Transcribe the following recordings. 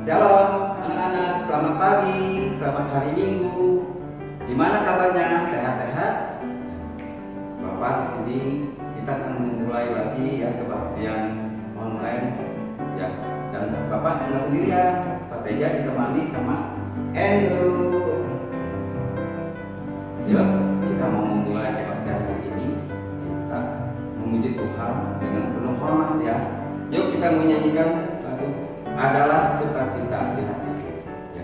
Shalom anak-anak, selamat pagi, selamat hari Minggu. Gimana kabarnya? Sehat-sehat? Bapak di sini kita akan memulai lagi ya kebaktian online ya. Dan Bapak nggak sendirian, Pak Teja ditemani sama Andrew. Yuk, kita mau memulai kebaktian hari ini. Kita memuji Tuhan dengan penuh hormat ya. Yuk kita menyanyikan lagu Adalah Sukacita di Hati. Ya.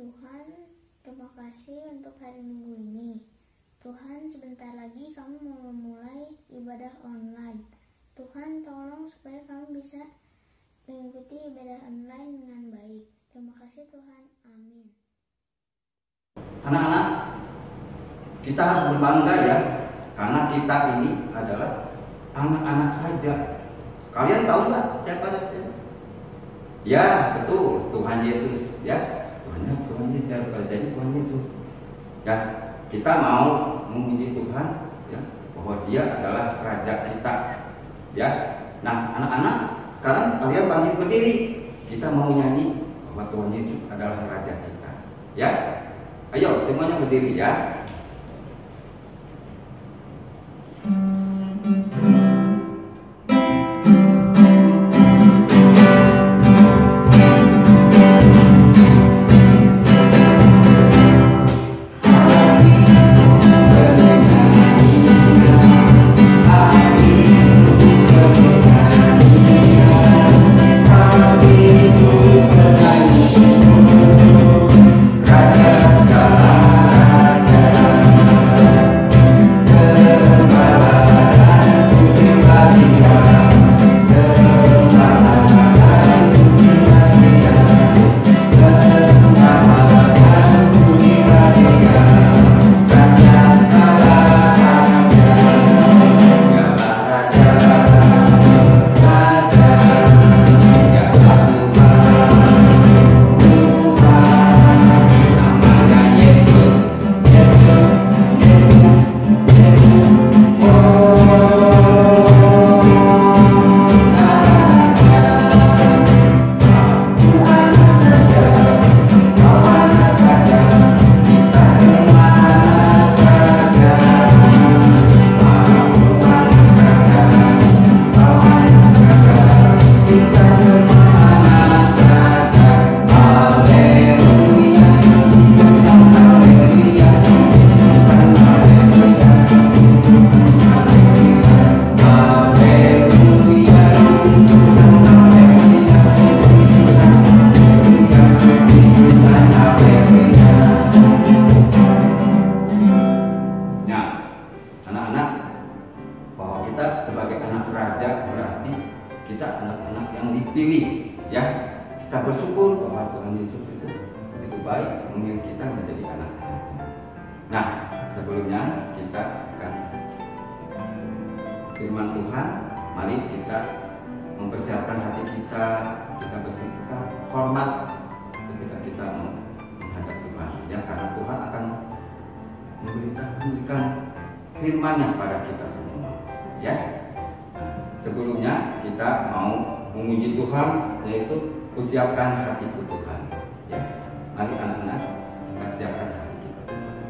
Tuhan, terima kasih untuk hari Minggu ini. Tuhan, sebentar lagi kami mau memulai ibadah online. Tuhan, tolong supaya kami bisa mengikuti ibadah online dengan baik. Terima kasih Tuhan. Amin. Anak-anak, kita harus berbangga ya, karena kita ini adalah anak-anak raja. Kalian tahu nggak siapa raja? Ya, betul, Tuhan Yesus ya. Jadi Tuhan Yesus. Ya, kita mau memuji Tuhan ya, bahwa Dia adalah raja kita. Ya. Nah, anak-anak, sekarang kalian bangkit berdiri. Kita mau nyanyi bahwa Tuhan Yesus adalah raja kita. Ya. Ayo, semuanya berdiri ya. dipilih, ya. Kita bersyukur bahwa Tuhan Yesus itu begitu baik memilih kita menjadi anak-anaknya. Nah, sebelumnya kita akan firman Tuhan. Mari kita mempersiapkan hati kita, kita bersikap hormat ketika kita menghadap Tuhan. Ya, karena Tuhan akan memberikan firman-Nya pada kita semua. Ya. Nah, sebelumnya kita mau memuji Tuhan, yaitu kusiapkan hatiku Tuhan. Ya. Mari anak-anak kita siapkan hati kita semua.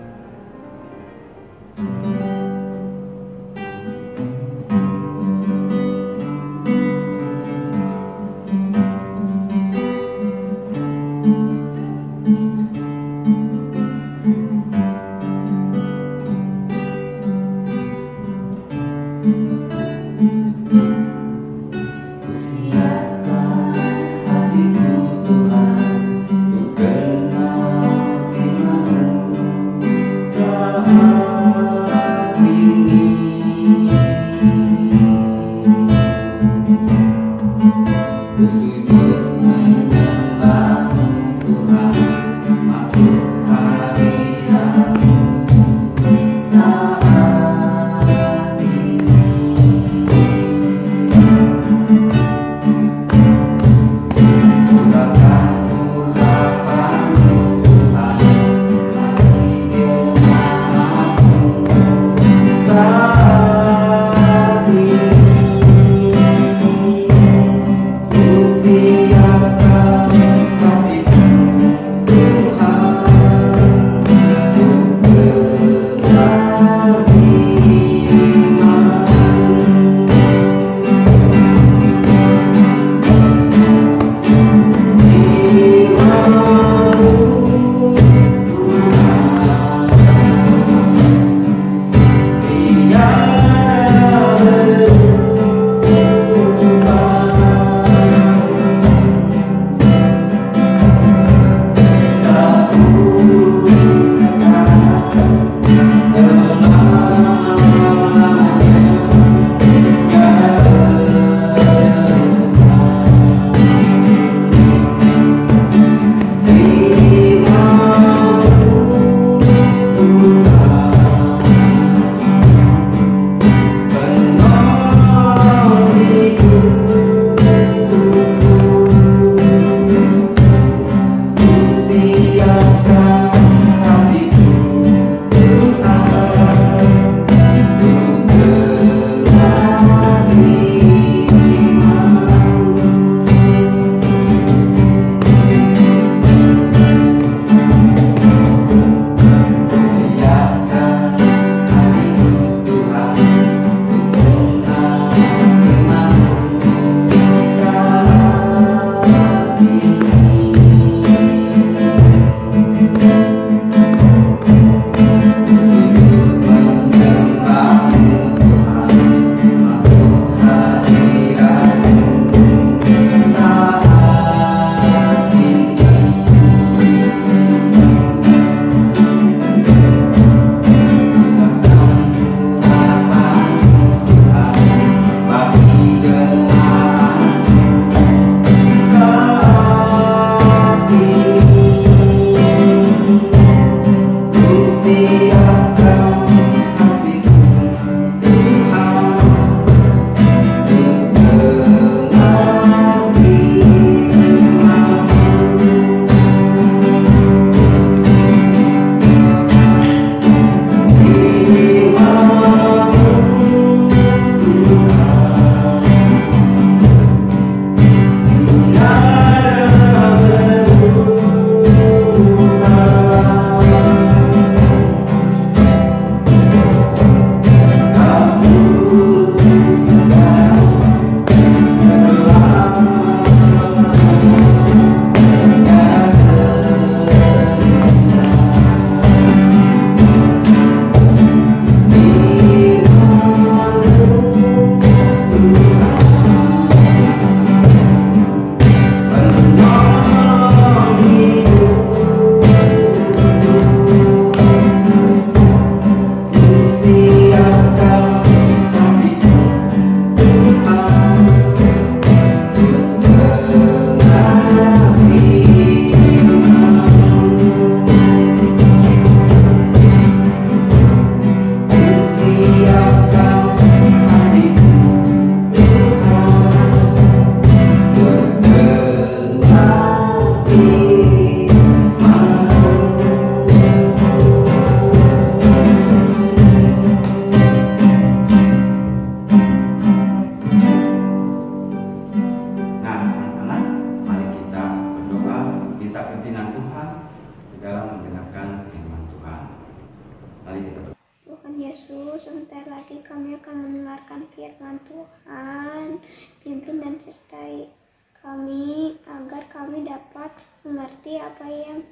Yesus, sebentar lagi kami akan mendengarkan firman Tuhan. Pimpin dan sertai kami agar kami dapat mengerti apa yang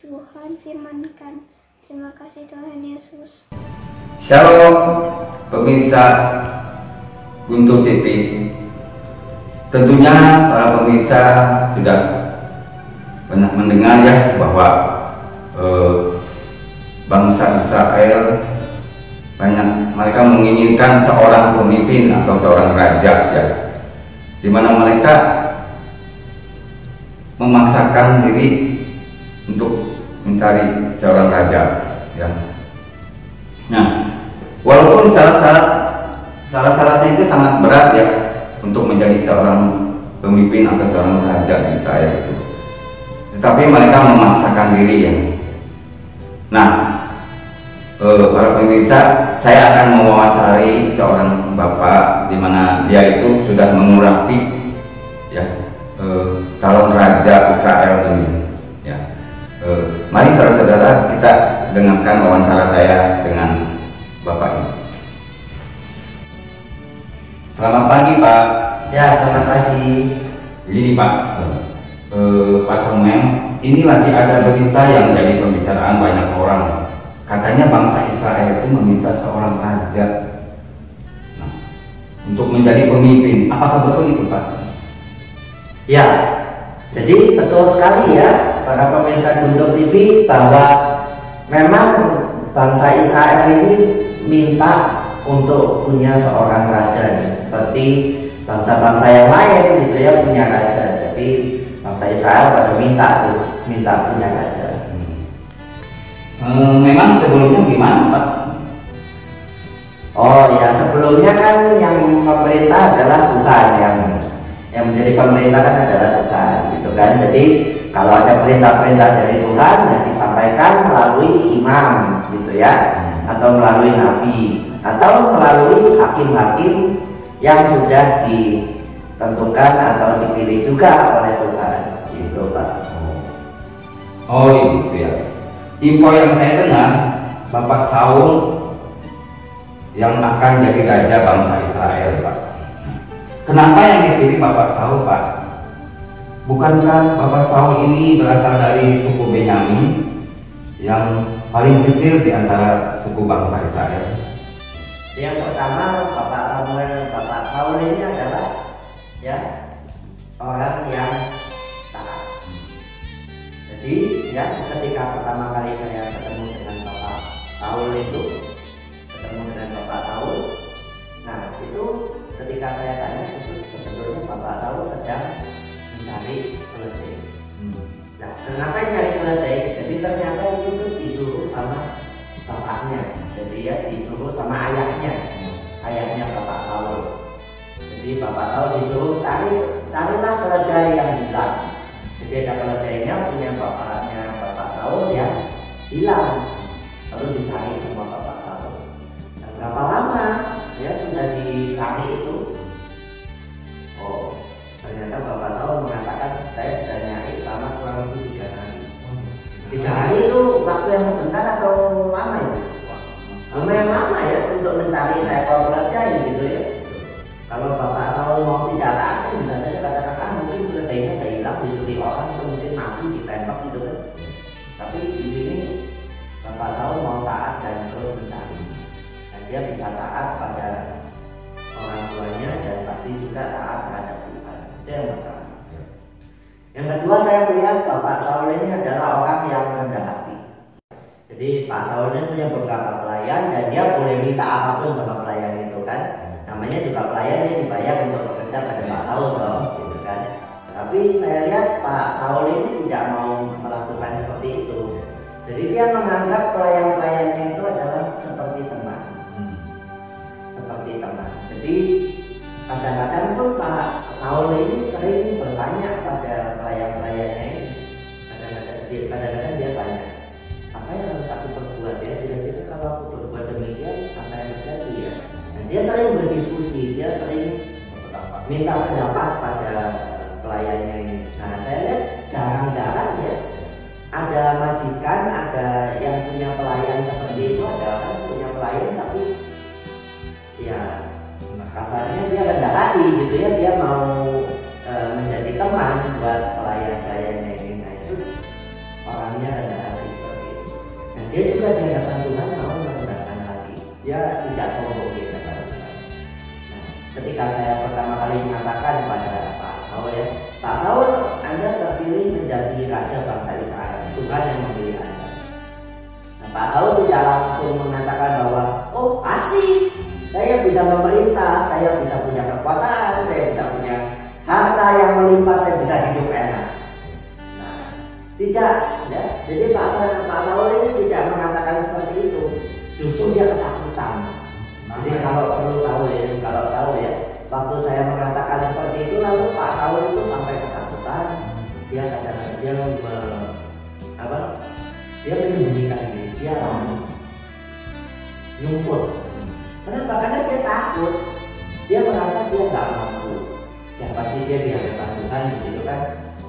Tuhan firmankan. Terima kasih Tuhan Yesus. Shalom pemirsa Guntur TV. Tentunya para pemirsa sudah banyak mendengar ya bahwa bangsa Israel mereka menginginkan seorang pemimpin atau seorang raja ya, di mana mereka memaksakan diri untuk mencari seorang raja ya. Nah, walaupun syarat-syaratnya itu sangat berat ya untuk menjadi seorang pemimpin atau seorang raja di Israel itu, tetapi mereka memaksakan diri ya. Nah, para pemirsa, saya akan mewawancari seorang bapak di mana dia itu sudah mengurapi ya calon raja Israel ini ya. Mari saudara-saudara kita dengarkan wawancara saya dengan bapak ini. Selamat pagi Pak. Ya, selamat pagi. Begini Pak, Pak Samuel, ini lagi ada berita yang jadi pembicaraan banyak orang. Katanya bangsa Israel itu meminta seorang raja untuk menjadi pemimpin. Apakah betul itu Pak? Ya, jadi betul sekali ya para pemirsa Guntur TV bahwa memang bangsa Israel ini minta untuk punya seorang raja seperti bangsa-bangsa yang lain gitu ya, punya raja. Jadi bangsa Israel pada minta punya raja. Memang sebelumnya gimana Pak? Oh ya, sebelumnya kan yang pemerintah adalah Tuhan, yang menjadi pemerintah kan adalah Tuhan gitu kan. Jadi kalau ada perintah-perintah dari Tuhan yang disampaikan melalui imam gitu ya, atau melalui nabi, atau melalui hakim-hakim yang sudah ditentukan atau dipilih juga oleh Tuhan gitu Pak. Oh gitu ya. Info yang saya dengar, Bapak Saul yang akan jadi raja bangsa Israel Pak. Kenapa yang dipilih Bapak Saul Pak? Bukankah Bapak Saul ini berasal dari suku Benyamin yang paling kecil di antara suku bangsa Israel? Yang pertama, Bapak Saul ini adalah ya orang yang taat. Jadi ya, ketika pertama kali saya ketemu dengan Bapak Saul nah itu ketika saya tanya itu sebetulnya Bapak Saul sedang mencari keledai. Nah, kenapa nyari keledai? Jadi ternyata itu tuh disuruh sama bapaknya. Jadi ya disuruh sama ayahnya Bapak Saul. Jadi Bapak Saul disuruh carilah keledai yang hilang. Jadi ada keledainya punya bapaknya Bapak Saul yang hilang, lalu dicari sama Bapak Saul. Dan berapa lama ya sudah dicari itu? Oh, ternyata Bapak Saul mengatakan saya sudah nyari selama kurang lebih 3 hari. 3 hari itu waktu yang sebentar atau lama itu? Lumayan lama ya untuk mencari seekor keledai gitu ya. Kalau Bapak Saul mau tidak taat, bisa saja katakan mungkin keledainya udah hilang, dicuri orang, atau mungkin mati ditembak gitu kan. Tapi di sini Bapak Saul mau taat dan terus mencari, dan dia bisa taat pada orang tuanya dan pasti juga taat terhadap Tuhan. Itu yang pertama. Yang kedua, saya melihat Bapak Saul ini adalah orang yang rendah hati. Jadi Pak Saul ini punya beberapa pelayan dan dia boleh minta apapun sama pelayan itu kan. Namanya juga pelayan, dia dibayar untuk bekerja pada Pak Saul dong, gitu kan. Tapi saya lihat Pak Saul ini tidak mau melakukan seperti itu. Jadi dia menganggap pelayan-pelayannya itu adalah seperti teman. Jadi kadang-kadang pun Pak Saul ini sering bertanya pada pelayan-pelayannya ini. Kadang-kadang dia tanya, apa yang harus aku perbuat ya? Kira-kira kalau aku berbuat demikian, apa yang terjadi ya? Dan dia sering berdiskusi, dia sering minta pendapat pada pelayannya ini. Nah, saya lihat jarang-jarang ya ada majikan, ada yang punya pelayan seperti itu, ada orang punya pelayan tapi kasarnya dia rendah hati gitu ya, dia mau menjadi teman buat pelayan-pelayannya ini. Nah itu orangnya rendah hati seperti itu. Nah dia juga di hadapan Tuhan mau merendahkan hati, dia tidak sombong di hadapan Tuhan. Nah ketika saya pertama kali mengatakan kepada Pak Saul ya, Pak Saul, Anda terpilih menjadi raja bangsa Israel, Tuhan yang memilih Anda. Nah Pak Saul tidak langsung mengatakan bahwa oh asik, saya bisa memerintah, saya bisa punya kekuasaan, saya bisa punya harta yang melimpah, saya bisa hidup enak. Nah, tidak, ya. Jadi Pak Saul ini tidak mengatakan seperti itu. Justru dia ketakutan. Jadi kalau perlu tahu ya, waktu saya mengatakan seperti itu, lalu Pak Saul itu sampai ketakutan. Dia kadang-kadang dia menyembunyikan diri, dia nyumput. Kenapa? Karena dia takut. Dia merasa dia nggak mampu. Siapa sih dia di hadapan Tuhan gitu kan?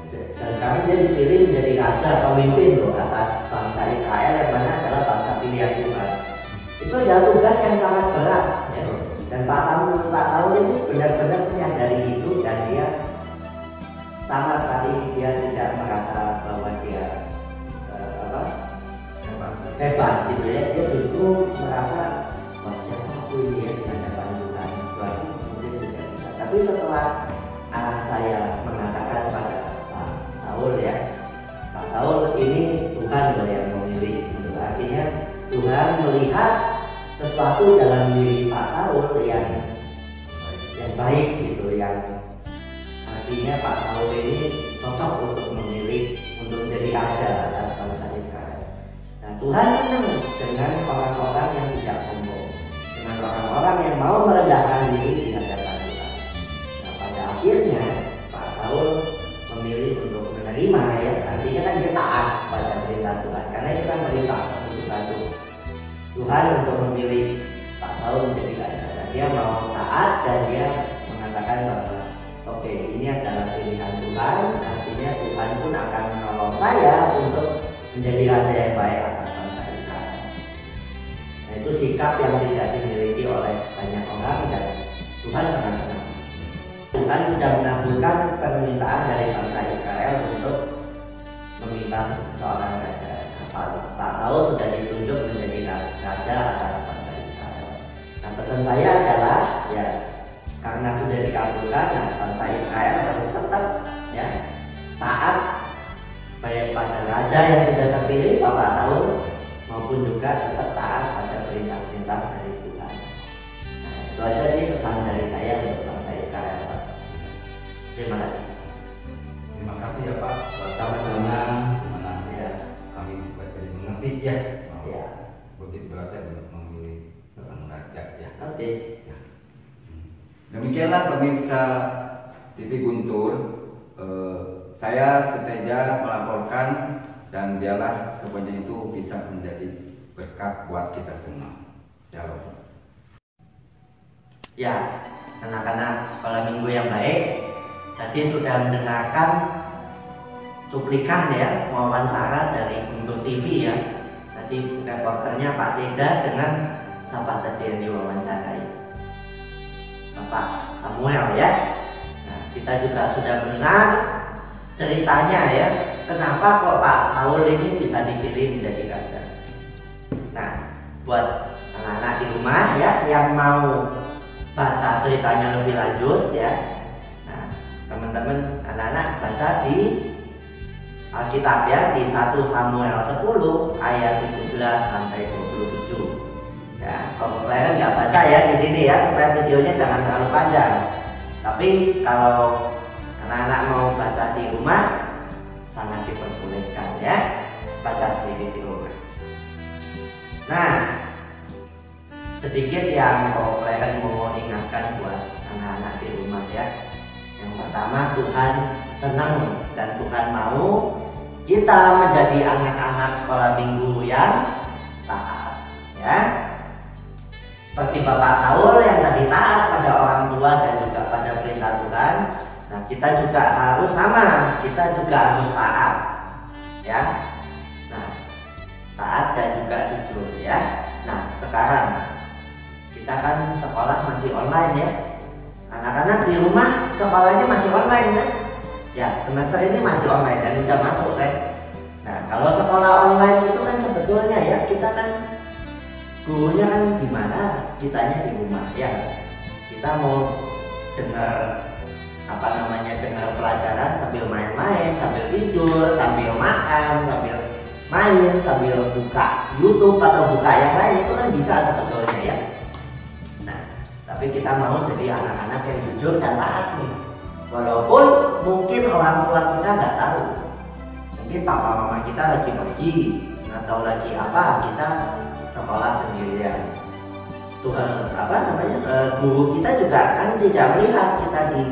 Dan sekarang dia dipilih menjadi raja, pemimpin loh atas bangsa Israel yang mana adalah bangsa pilihan Tuhan. Itu adalah tugas yang sangat berat. Ya. Dan Pak Saul itu benar-benar menyadari itu dan dia sama sekali dia tidak merasa bahwa dia hebat gitu ya. Dia justru merasa siapa aku ini ya di hadapan Tuhan, mungkin tidak bisa. Tapi setelah saya mengatakan pada Pak Saul ya, Pak Saul ini Tuhan loh yang memilih gitu. Artinya Tuhan melihat sesuatu dalam diri Pak Saul yang baik gitu, yang artinya Pak Saul ini cocok untuk memilih untuk menjadi raja atas bangsa Israel. Nah Tuhan senang dengan orang-orang yang tidak sombong, dengan orang-orang yang mau merendahkan diri di hadapan Tuhan. Nah pada akhirnya Pak Saul memilih untuk menerima ya, artinya kan dia taat pada perintah Tuhan, karena itu kan perintah keputusan Tuhan untuk memilih Pak Saul menjadi raja. Dia mau taat dan dia mengatakan bahwa oke, ini adalah pilihan Tuhan, artinya Tuhan pun akan menolong saya untuk menjadi raja yang baik atas bangsa Israel. Nah itu sikap yang tidak dimiliki oleh banyak orang dan Tuhan sangat senang. Tuhan sudah mengabulkan permintaan dari bangsa Israel untuk meminta seorang raja. Pak Saul sudah ditunjuk menjadi raja atas bangsa Israel. Nah pesan saya adalah ya, karena sudah dikabulkan, nah bangsa Israel harus tetap ya taat baik pada raja yang sudah terpilih Bapak Saul maupun juga tetap taat pada perintah-perintah dari Tuhan. Nah itu aja sih pesan dari saya untuk bangsa Israel, Pak. Terima kasih. Terima kasih ya Pak. Sama-sama. Mana ya kami jadi mengerti ya. Ya. Begitu beratnya untuk memilih seorang raja ya. Oke. Ya. Demikianlah pemirsa TV Guntur, saya seteja melaporkan dan biarlah semuanya itu bisa menjadi berkat buat kita semua. Shalom. Ya, anak-anak sekolah minggu yang baik, tadi sudah mendengarkan cuplikan ya wawancara dari Guntur TV ya. Tadi reporternya Pak Teja dengan siapa tadi yang diwawancarai? Bapak Samuel ya. Nah, kita juga sudah mendengar ceritanya ya, kenapa kok Pak Saul ini bisa dipilih menjadi raja. Nah, buat anak-anak di rumah ya yang mau baca ceritanya lebih lanjut ya. Nah, teman-teman anak-anak baca di Alkitab ya, di 1 Samuel 10 ayat 17 sampai 27. Ya, kalau kalian nggak baca ya di sini ya, supaya videonya jangan terlalu panjang. Tapi kalau anak-anak mau baca di rumah, sangat diperbolehkan ya, baca sendiri di rumah. Nah, sedikit yang kalau kalian mau ingatkan buat anak-anak di rumah ya. Yang pertama, Tuhan senang dan Tuhan mau kita menjadi anak-anak sekolah minggu yang taat ya. Seperti Bapak Saul yang tadi taat pada orang tua dan juga pada perintah Tuhan. Nah, kita juga harus sama, kita juga harus taat ya. Nah, taat dan juga jujur ya. Nah, sekarang kita kan sekolah masih online ya. Anak-anak di rumah sekolahnya masih online kan? Ya, semester ini masih online dan udah masuk kan? Nah, kalau sekolah online itu kan sebetulnya ya kita kan gurunya kan di mana, kitanya di rumah ya. Kita mau dengar dengar pelajaran sambil main-main, sambil tidur, sambil makan, sambil main, sambil buka YouTube atau buka yang lain itu kan bisa sebetulnya ya. Nah, tapi kita mau jadi anak-anak yang jujur dan taat nih. Walaupun mungkin orang tua kita nggak tahu, mungkin papa mama kita lagi pergi atau lagi apa, kita sekolah sendirian. Tuhan guru kita juga kan tidak melihat kita di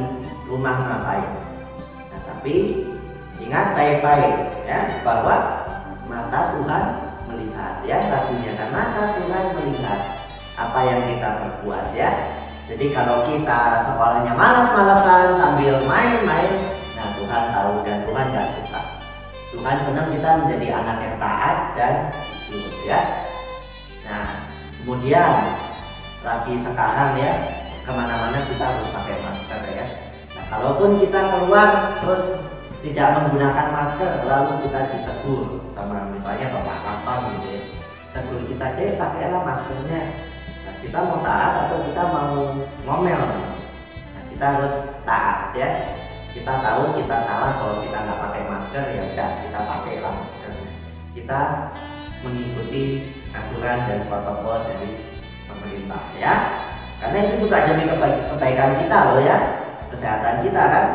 rumah ngapain. Nah, tapi ingat baik-baik ya bahwa mata Tuhan melihat ya, lagunya kan mata Tuhan melihat apa yang kita perbuat ya. Jadi kalau kita sekolahnya malas-malasan sambil main-main, nah Tuhan tahu dan Tuhan gak suka. Tuhan senang kita menjadi anak yang taat dan jujur ya. Nah kemudian lagi sekarang ya, kemana-mana kita harus pakai masker ya. Nah kalaupun kita keluar terus tidak menggunakan masker, lalu kita ditegur sama misalnya bapak satpam gitu ya, tegur kita deh pakailah maskernya. Nah kita mau taat atau kita mau ngomel? Nah kita harus taat ya. Kita tahu kita salah kalau kita nggak pakai masker, ya udah kita pakailah maskernya. Kita mengikuti aturan dan protokol dari pemerintah ya, karena itu juga demi kebaikan kita loh ya, kesehatan kita kan.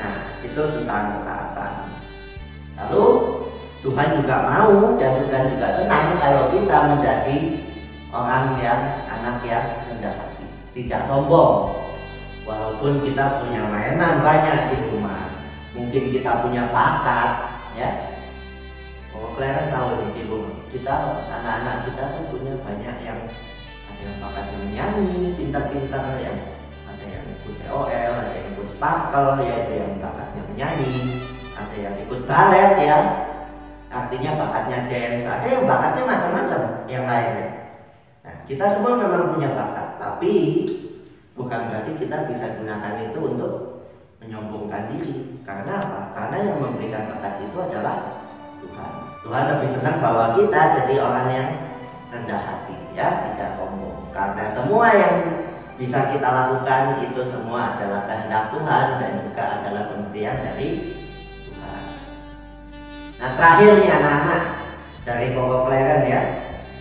Nah itu tentang ketaatan. Lalu Tuhan juga mau dan Tuhan juga senang kalau kita menjadi orang yang anak yang rendah hati, tidak sombong. Walaupun kita punya mainan banyak di rumah, mungkin kita punya bakat ya. Kalau kalian tahu di rumah kita, anak-anak kita tuh punya banyak yang ada yang bakatnya menyanyi, pintar-pintar ya. Ada yang ikut COL, ada yang ikut sparkle, yaitu yang bakatnya menyanyi. Ada yang ikut balet ya, artinya bakatnya dance. Ada yang bakatnya macam-macam yang lainnya. Nah, kita semua memang punya bakat, tapi bukan berarti kita bisa gunakan itu untuk menyombongkan diri. Karena apa? Karena yang memberikan bakat itu adalah Tuhan. Tuhan lebih senang bahwa kita jadi orang yang rendah hati ya, tidak sombong. Karena semua yang bisa kita lakukan itu semua adalah kehendak Tuhan dan juga adalah pemberian dari Tuhan. Nah terakhir nih anak-anak, dari Koko Kleren ya,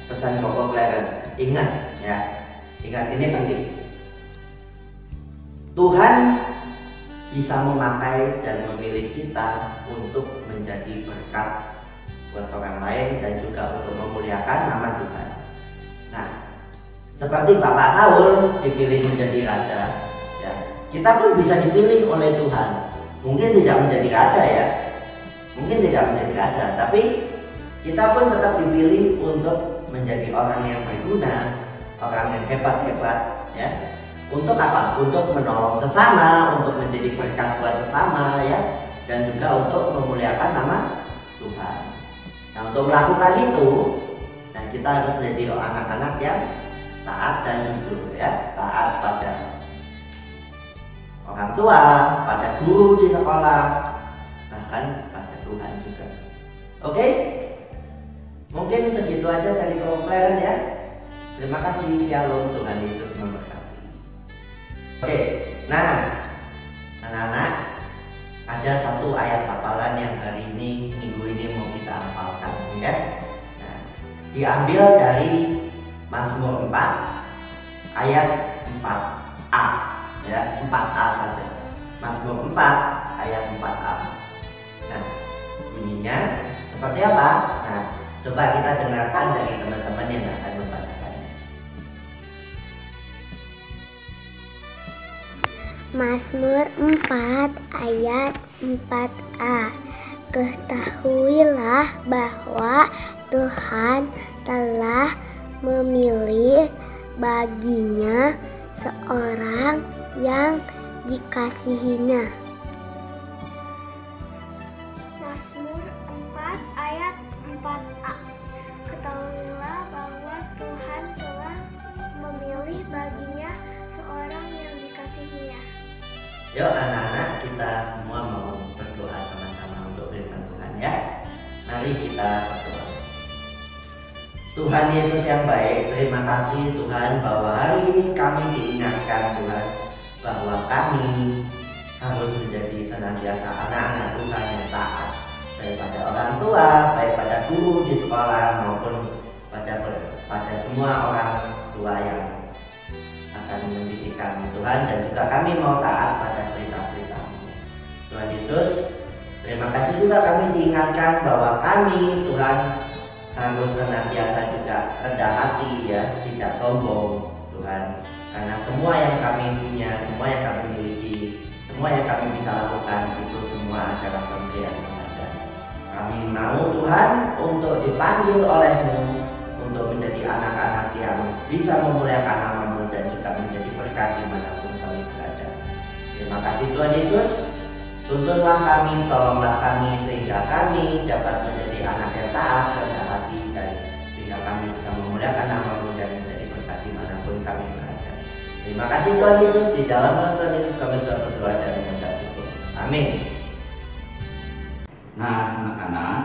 pesan Koko Kleren, ingat ya, ingat ini penting. Tuhan bisa memakai dan memilih kita untuk menjadi berkat buat orang lain dan juga untuk memuliakan nama Tuhan. Nah, seperti Bapak Saul dipilih menjadi raja, ya, kita pun bisa dipilih oleh Tuhan. Mungkin tidak menjadi raja ya, mungkin tidak menjadi raja, tapi kita pun tetap dipilih untuk menjadi orang yang berguna, orang yang hebat-hebat, ya. Untuk apa? Untuk menolong sesama, untuk menjadi berkat buat sesama ya, dan juga untuk memuliakan nama Tuhan. Nah untuk melakukan itu, nah kita harus menjadi anak-anak yang taat dan jujur ya, taat pada orang tua, pada guru di sekolah, bahkan pada Tuhan juga. Oke? Mungkin segitu aja dari Kleren ya. Terima kasih, shalom, Tuhan Yesus memberkati. Oke, nah anak-anak, ada satu ayat hafalan yang hari ini, minggu ini mau kita hafalkan ya. Nah, diambil dari Mazmur 4 ayat 4a ya, 4a saja. Mazmur 4 ayat 4a. Nah, bunyinya seperti apa? Nah, coba kita dengarkan dari teman-teman yang akan membacakannya. Mazmur 4 ayat 4a. Ketahuilah bahwa Tuhan telah memilih baginya seorang yang dikasihinya. Mazmur 4 ayat 4a. Ketahuilah bahwa Tuhan telah memilih baginya seorang yang dikasihinya. Yuk anak-anak, kita semua mau berdoa sama-sama untuk firman Tuhan ya. Mari kita berdoa. Tuhan Yesus yang baik, terima kasih Tuhan bahwa hari ini kami diingatkan Tuhan bahwa kami harus menjadi senantiasa anak-anak Tuhan yang taat, baik pada orang tua, baik pada guru di sekolah maupun pada semua orang tua yang akan mendidik kami Tuhan, dan juga kami mau taat pada perintah-perintah-Mu. Tuhan Yesus, terima kasih juga kami diingatkan bahwa kami Tuhan harus senantiasa juga rendah hati ya, tidak sombong Tuhan, karena semua yang kami punya, semua yang kami miliki, semua yang kami bisa lakukan itu semua adalah pemberian-Mu saja. Kami mau Tuhan untuk dipanggil oleh-Mu untuk menjadi anak-anak yang bisa memuliakan nama-Mu dan juga menjadi berkat dimanapun kami berada. Terima kasih Tuhan Yesus. Tuntunlah kami, tolonglah kami sehingga kami dapat menjadi anak yang taat, rendah hati, dan sehingga kami bisa memuliakan nama-Mu dan menjadi berkat dimanapun kami berada. Terima kasih Tuhan Yesus. Di dalam nama Tuhan Yesus kami sudah berdoa dan mengucap syukur. Amin. Nah anak-anak,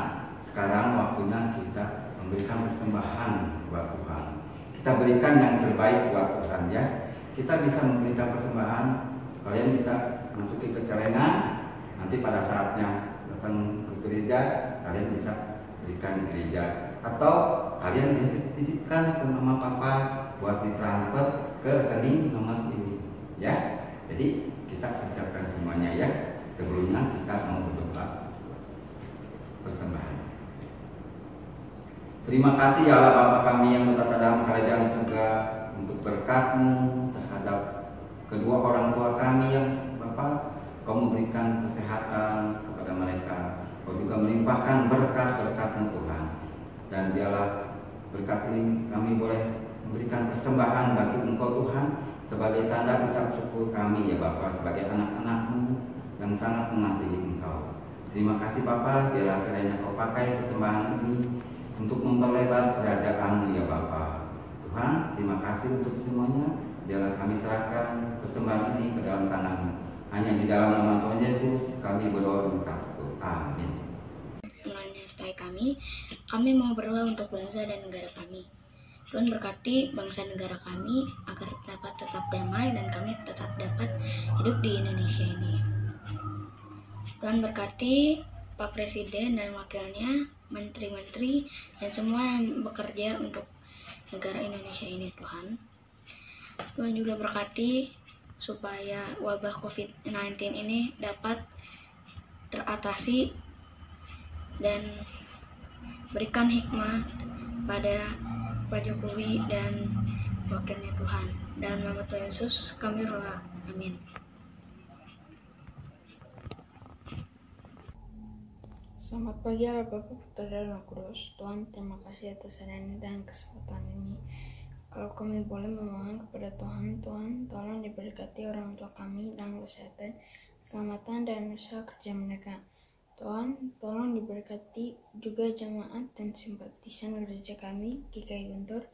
sekarang waktunya kita memberikan persembahan buat Tuhan. Kita berikan yang terbaik buat Tuhan ya. Kita bisa memberikan persembahan. Kalian bisa masuki ke celengan. Nanti pada saatnya datang ke gereja, kalian bisa berikan di gereja. Atau kalian bisa titipkan ke mama papa buat ditransfer ke rekening nomor ini ya. Jadi kita persiapkan semuanya ya. Sebelumnya kita mau berdoa persembahan. Terima kasih ya Allah Bapa kami yang bertata dalam kerajaan surga, untuk berkat-Mu terhadap kedua orang tua kami yang Bapa, Kau memberikan kesehatan kepada mereka. Kau juga melimpahkan berkat-berkat-Mu Tuhan. Dan biarlah berkat ini kami boleh memberikan persembahan bagi Engkau Tuhan sebagai tanda ucap syukur kami ya Bapa, sebagai anak-anak-Mu yang sangat mengasihi Engkau. Terima kasih Bapa, biarlah kiranya Kau pakai persembahan ini untuk memperlebar kerajaan-Mu ya Bapa. Tuhan, terima kasih untuk semuanya. Biarlah kami serahkan persembahan ini ke dalam tangan-Mu. Hanya di dalam nama Tuhan Yesus kami berdoa dan mengucap syukur. Amin. Menyertai kami mau berdoa untuk bangsa dan negara kami. Tuhan berkati bangsa negara kami agar dapat tetap damai dan kami tetap dapat hidup di Indonesia ini. Tuhan berkati Pak Presiden dan wakilnya, menteri-menteri, dan semua yang bekerja untuk negara Indonesia ini Tuhan. Tuhan juga berkati supaya wabah COVID-19 ini dapat teratasi dan berikan hikmah pada Pak Jokowi dan wakilnya Tuhan. Dalam nama Tuhan Yesus kami berdoa. Amin. Selamat pagi Allah Bapa, Putra dan Roh Kudus. Tuhan, terima kasih atas hari ini dan kesempatan ini. Kalau kami boleh memohon kepada Tuhan, Tuhan tolong diberkati orang tua kami dalam kesehatan, keselamatan, dan usaha kerja mereka. Tuhan, tolong diberkati juga jemaat dan simpatisan gereja kami, GKI Guntur,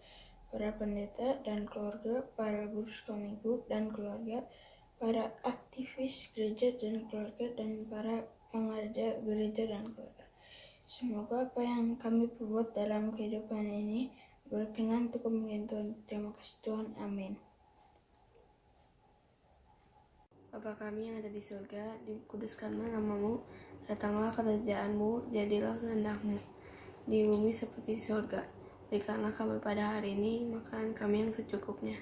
para pendeta dan keluarga, para guru sekolah minggu dan keluarga, para aktivis gereja dan keluarga, dan para pengajar gereja dan keluarga. Semoga apa yang kami perbuat dalam kehidupan ini berkenan untuk kemuliaan Tuhan. Terima kasih Tuhan. Amin. Bapa kami yang ada di surga, dikuduskanlah nama-Mu, datanglah kerajaan-Mu, jadilah kehendak-Mu di bumi seperti di surga. Berikanlah kami pada hari ini makanan kami yang secukupnya,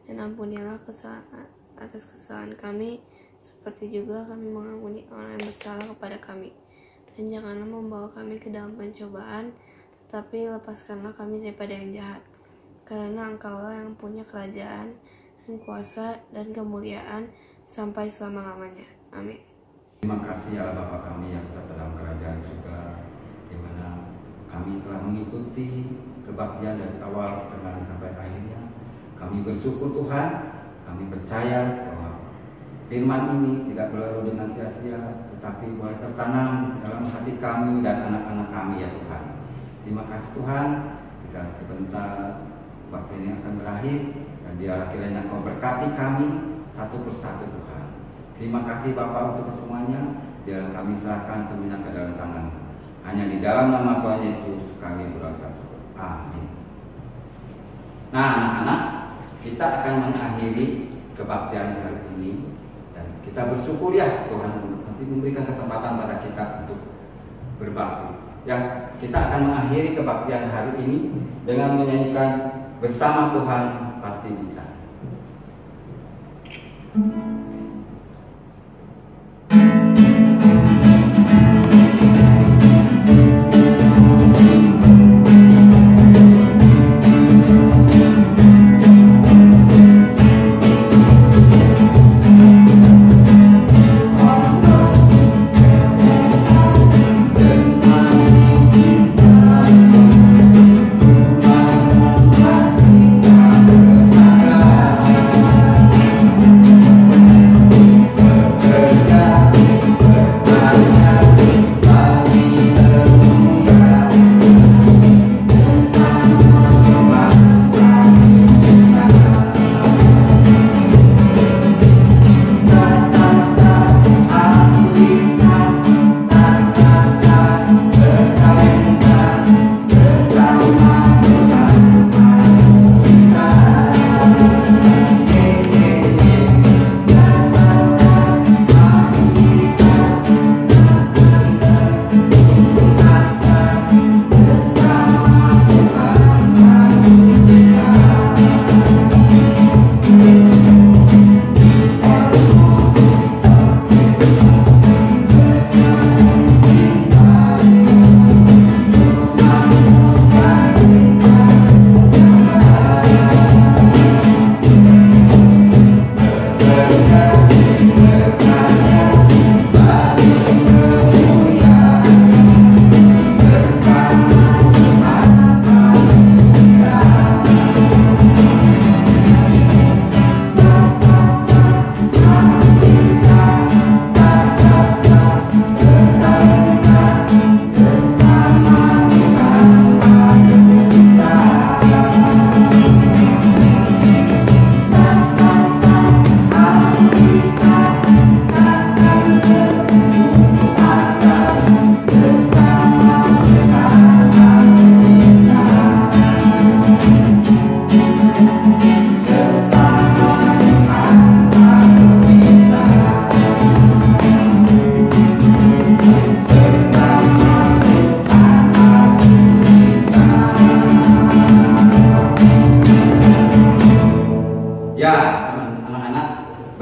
dan ampunilah atas kesalahan kami, seperti juga kami mengampuni orang yang bersalah kepada kami. Dan janganlah membawa kami ke dalam pencobaan, tapi lepaskanlah kami daripada yang jahat. Karena Engkaulah yang punya kerajaan dan kuasa dan kemuliaan sampai selama-lamanya. Amin. Terima kasih ya Bapa kami yang berada dalam kerajaan surga, di mana kami telah mengikuti kebaktian dari awal pertengahan sampai akhirnya. Kami bersyukur Tuhan, kami percaya bahwa firman ini tidak berlalu dengan sia-sia, tetapi boleh tertanam dalam hati kami dan anak-anak kami ya Tuhan. Terima kasih Tuhan, jika sebentar waktu ini akan berakhir, dan biarlah kiranya Kau berkati kami satu persatu Tuhan. Terima kasih Bapak untuk semuanya. Biar kami serahkan semuanya ke dalam tangan. Hanya di dalam nama Tuhan Yesus kami berdoa. Amin. Nah anak-anak, kita akan mengakhiri kebaktian hari ini. Dan kita bersyukur ya Tuhan masih memberikan kesempatan pada kita untuk berbakti. Ya, kita akan mengakhiri kebaktian hari ini dengan menyanyikan Bersama Tuhan Pasti Bisa.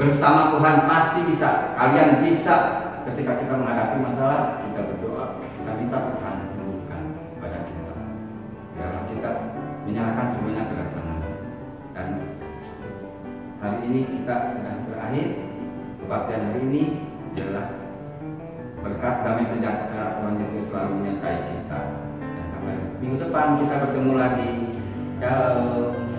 Bersama Tuhan pasti bisa. Kalian bisa. Ketika kita menghadapi masalah, kita berdoa, kita minta Tuhan menyembuhkan pada kita. Biarlah kita menyerahkan semuanya ke dalam tangan. Dan hari ini kita sudah berakhir. Kebaktian hari ini adalah berkat damai sejahtera Tuhan Yesus selalu menyertai kita. Dan sampai minggu depan kita bertemu lagi. Shalom.